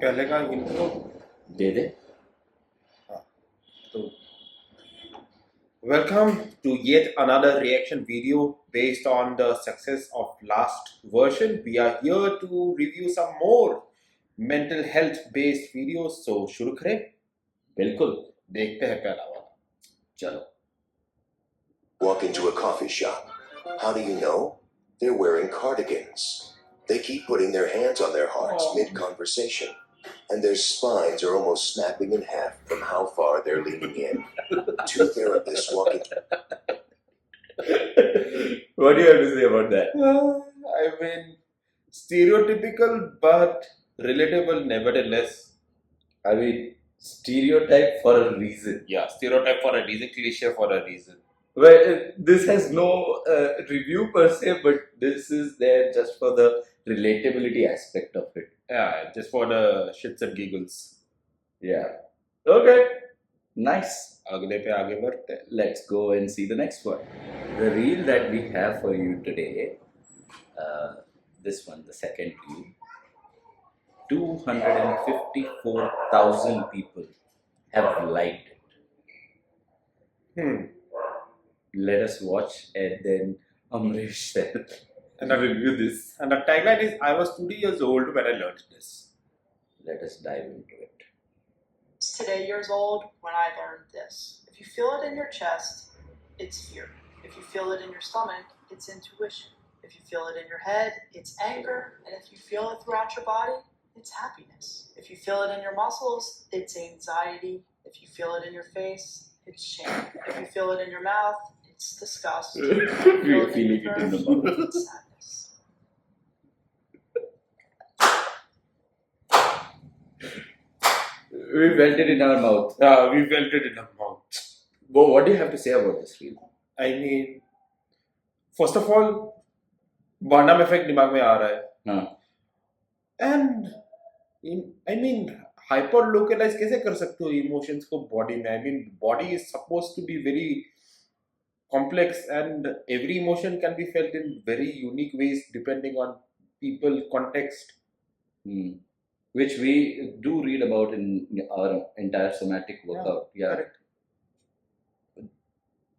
पहले का इंट्रो दे दे। तो welcome to yet another reaction video based on the success of last version. We are here to review some more mental health based videos. So शुरू करें? बिल्कुल, देखते हैं पहला वाला. चलो। Walk into a coffee shop. How do you know? They're wearing cardigans. They keep putting their hands on their hearts mid-conversation, and their spines are almost snapping in half from how far they're leaning in. Two therapists walking. What do you have to say about that? I mean, stereotypical but relatable nevertheless. I mean, stereotype for a reason. Yeah, stereotype for a reason, cliche for a reason. Well, this has no review per se, but this is there just for the relatability aspect of it. Yeah, just for the shits and giggles. Yeah. Okay. Nice. अगले पे आगे बढ़ते हैं. Let's go and see the next one. The reel that we have for you today, this one, the second reel, 254,000 people have liked it. Let us watch and then Amaresh said, And I review this. And the tagline is, I was 2 years old when I learned this. let us dive into it. Today years old when I learned this. If you feel it in your chest, it's fear. If you feel it in your stomach, it's intuition. If you feel it in your head, it's anger. And if you feel it throughout your body, it's happiness. If you feel it in your muscles, it's anxiety. If you feel it in your face, it's shame. If you feel it in your mouth, it's disgust. If you feel it in your Feeling it in the throat, mouth. it's sadness. We felt it in our mouth. We felt it in our mouth. Bo, what do you have to say about this reel? I mean, first of all, Barnum effect दिमाग में आ रहा है. हाँ. And I mean, hyper localize कैसे कर सकते हो emotions को body में? I mean, body is supposed to be very complex, and every emotion can be felt in very unique ways depending on people, context. Which we do read about in our entire somatic workout. Yeah. Correct.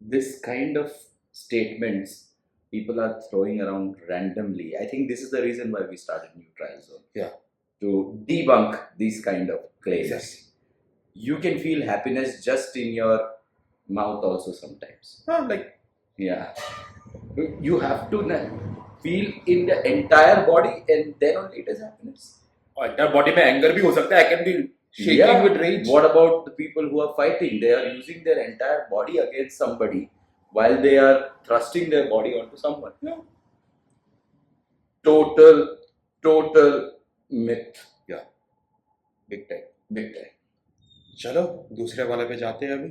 This kind of statements people are throwing around randomly. I think this is the reason why we started New Trial Zone. Yeah. To debunk these kind of claims. Exactly. You can feel happiness just in your mouth also sometimes. Like, Yeah. You have to feel in the entire body and then only it is happiness. entire body में anger भी हो सकता है. I can be shaking with rage. What about the people who are fighting? They are using their entire body against somebody while they are thrusting their body onto someone. Yeah. Total myth. Yeah. Big time. Big time. चलो दूसरे वाले पे जाते हैं अभी.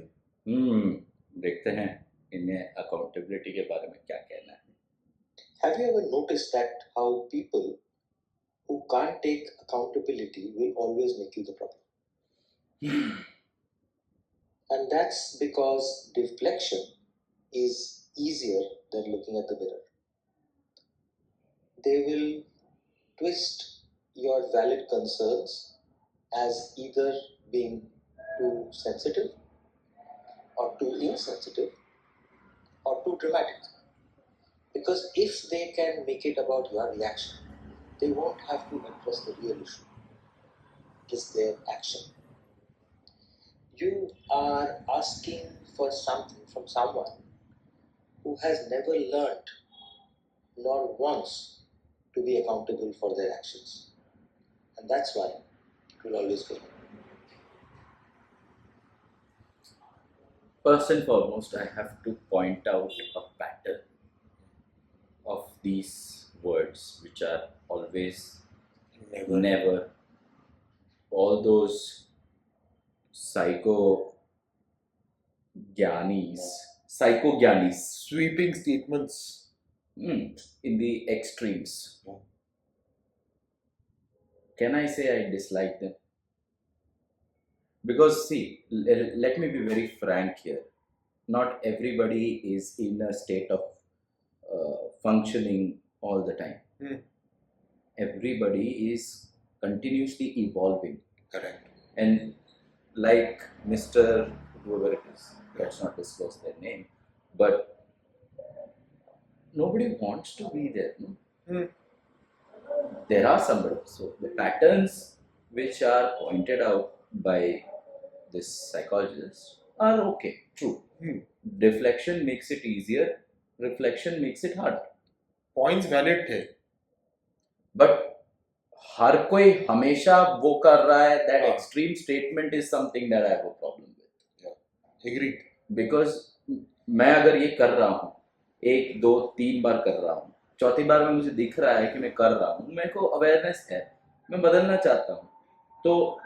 देखते हैं इन्हें accountability के बारे में क्या कहना है. Have you ever noticed that how people who can't take accountability will always make you the problem? And that's because deflection is easier than looking at the mirror. They will twist your valid concerns as either being too sensitive or too insensitive or too dramatic. Because if they can make it about your reaction, they won't have to address the real issue. It is their action. You are asking for something from someone who has never learned nor wants to be accountable for their actions. And that's why it will always fail. First and foremost, I have to point out a pattern of these words which are always never. All those psycho-gyanis, Sweeping statements. in the extremes. Can I say I dislike them? Because see, let me be very frank here. Not everybody is in a state of functioning all the time. Everybody is continuously evolving. Correct. And like Mr. whoever it is, let's not disclose their name, but nobody wants to be there. No? Hmm. There are somebody. So the patterns which are pointed out by this psychologist are okay, true. Hmm. Deflection makes it easier, reflection makes it hard. Points valid थे. But हर कोई हमेशा वो कर रहा है, that हाँ. extreme statement is something that I have a problem with. Agreed. Because मैं अगर ये कर रहा हूँ, 1, 2, 3 बार कर रहा हूँ, चौथी बार में मुझे दिख रहा है कि मैं कर रहा हूँ, मेरे को अवेयरनेस है, मैं बदलना चाहता हूँ, तो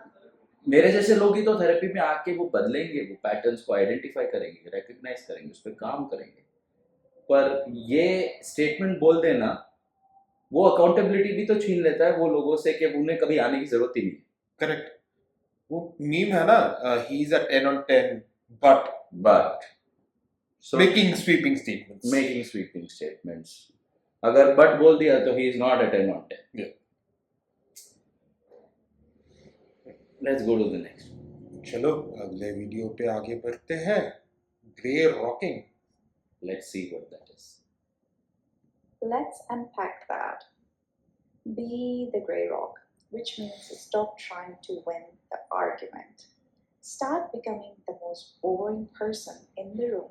मेरे जैसे लोग ही तो थेरेपी में आके वो बदलेंगे, वो पैटर्न्स को आइडेंटिफाई करेंगे, रिकग्नाइज करेंगे, उस पर काम करेंगे. पर ये स्टेटमेंट बोल देना वो अकाउंटेबिलिटी भी तो छीन लेता है वो लोगों से कि उन्हें कभी आने की जरूरत ही नहीं. करेक्ट. वो मीम है ना, he is a 10 on 10 but So, making sweeping statements. making sweeping statements. अगर but बोल दिया तो he is not a 10 on 10. Yeah. Let's go to the next. चलो अगले वीडियो पे आगे बढ़ते हैं. Grey rocking. Let's see what that is. Let's unpack that. Be the grey rock, which means stop trying to win the argument. Start becoming the most boring person in the room.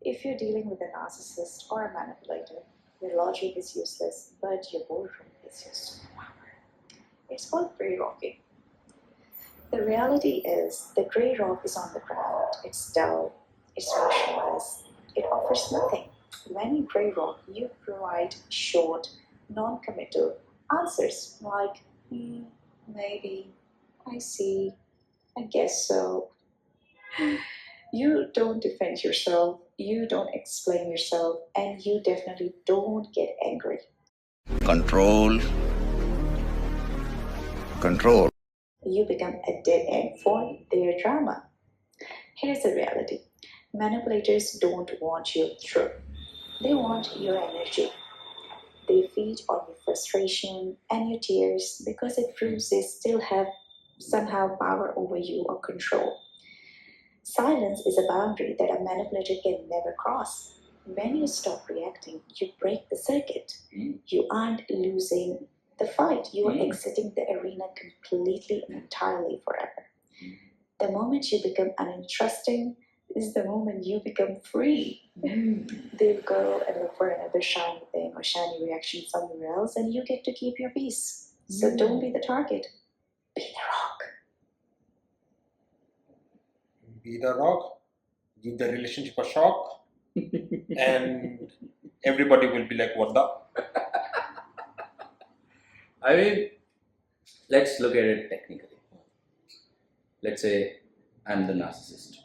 If you're dealing with a narcissist or a manipulator, your logic is useless, but your boardroom is your superpower. It's called grey rocking. The reality is, the grey rock is on the ground. It's dull, it's motionless, it offers nothing. When you grey rock, you provide short, non-committal answers like, maybe, I see, I guess so. You don't defend yourself, you don't explain yourself, and you definitely don't get angry. Control. You become a dead end for their drama. Here's the reality. Manipulators don't want your truth. They want your energy. They feed on your frustration and your tears because it proves they still have somehow power over you or control. Silence is a boundary that a manipulator can never cross. When you stop reacting, you break the circuit. You aren't losing the fight. You are exiting the arena completely and entirely forever. The moment you become uninteresting is the moment you become free. They'll go and look for another shiny thing or shiny reaction somewhere else, and you get to keep your peace. So don't be the target. Be the rock. Be the rock. Give the relationship a shock. And everybody will be like, what the? I mean, let's look at it technically. Let's say I'm the narcissist.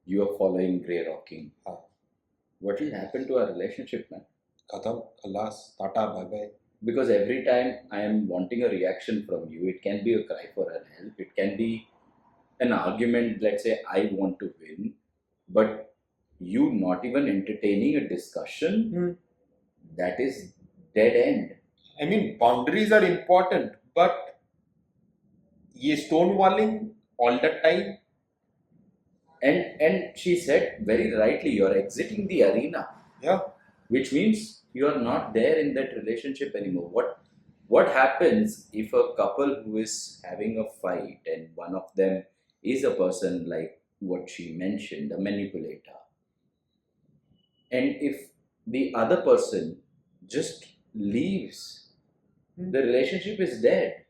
You are following grey rocking. What will happen to our relationship, man? Khatam, khalas, tata, bye bye. Because every time I am wanting a reaction from you, it can be a cry for help, it can be an argument, let's say I want to win, but you not even entertaining a discussion, that is dead end. I mean, boundaries are important, but ye stonewalling all the time. And she said very rightly, you're exiting the arena. Yeah. Which means you're not there in that relationship anymore. What happens if a couple who is having a fight and one of them is a person like what she mentioned, a manipulator, and if the other person just leaves, the relationship is dead.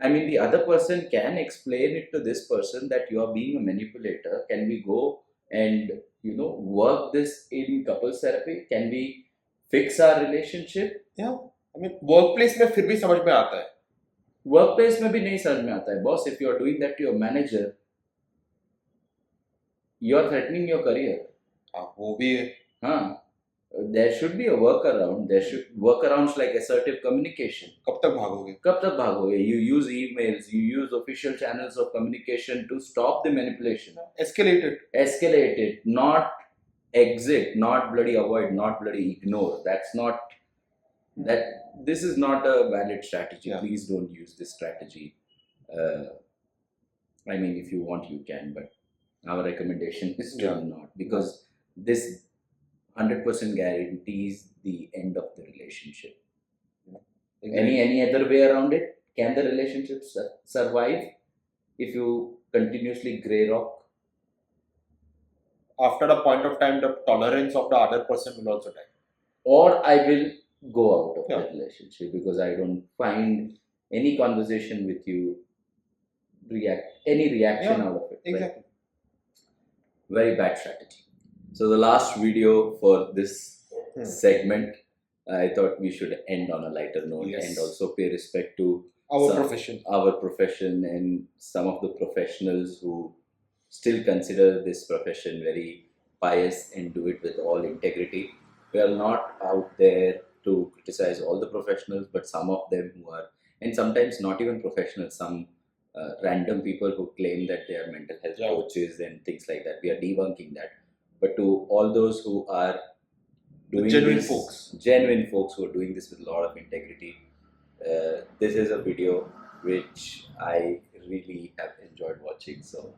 I mean, the other person can explain it to this person that you are being a manipulator. Can we go and work this in couples therapy? Can we fix our relationship? Yeah. I mean, workplace में फिर भी समझ में आता है. Workplace में भी नहीं समझ में आता है. Boss, if you are doing that to your manager, you are threatening your career. वो भी है. हाँ. There should be a workaround. There should workarounds like assertive communication. कब तक भागोगे? कब तक भागोगे? You use emails, you use official channels of communication to stop the manipulation. Escalate that this is not a valid strategy. Yeah. Please don't use this strategy. I mean, if you want, you can, but our recommendation is to Yeah. not, because this 100% guarantees the end of the relationship. Any other way around it? Can the relationship survive if you continuously grey rock? After a point of time, the tolerance of the other person will also die. Or I will go out of Yeah. the relationship because I don't find any conversation with you reaction Yeah, out of it. Exactly. Very bad strategy. So the last video for this segment, I thought we should end on a lighter note. Yes. And also pay respect to Our profession. our profession, and some of the professionals who still consider this profession very pious and do it with all integrity. We are not out there to criticize all the professionals, but some of them who are, and sometimes not even professionals, some random people who claim that they are mental health coaches and things like that. We are debunking that. But to all those who are doing genuine folks who are doing this with a lot of integrity, this is a video which I really have enjoyed watching. So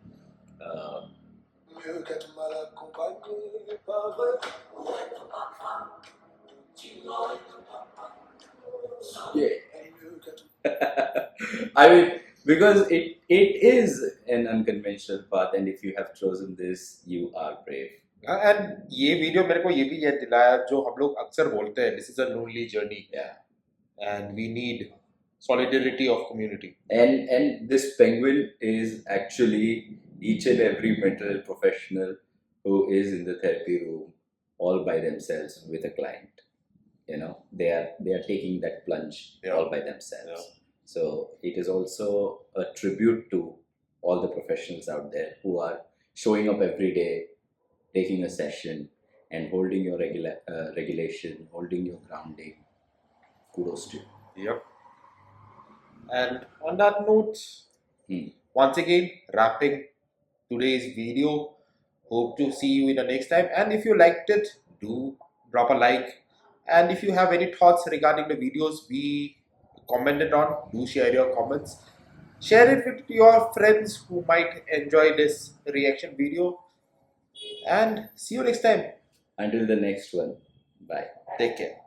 I mean, because it is an unconventional path, and if you have chosen this, you are brave. And ये video मेरे को ये भी याद दिलाया जो हम लोग अक्सर बोलते हैं, this is a lonely journey and we need solidarity of community. And this penguin is actually each and every mental health professional who is in the therapy room all by themselves with a client. You know, they are taking that plunge all by themselves. So it is also a tribute to all the professionals out there who are showing up every day, taking a session and holding your regulation, holding your grounding. Kudos to you. Yep. And on that note, once again, wrapping today's video. Hope to see you in the next time. And if you liked it, do drop a like. And if you have any thoughts regarding the videos we commented on, do share your comments. Share it with your friends who might enjoy this reaction video. And see you next time. Until the next one, bye. Take care.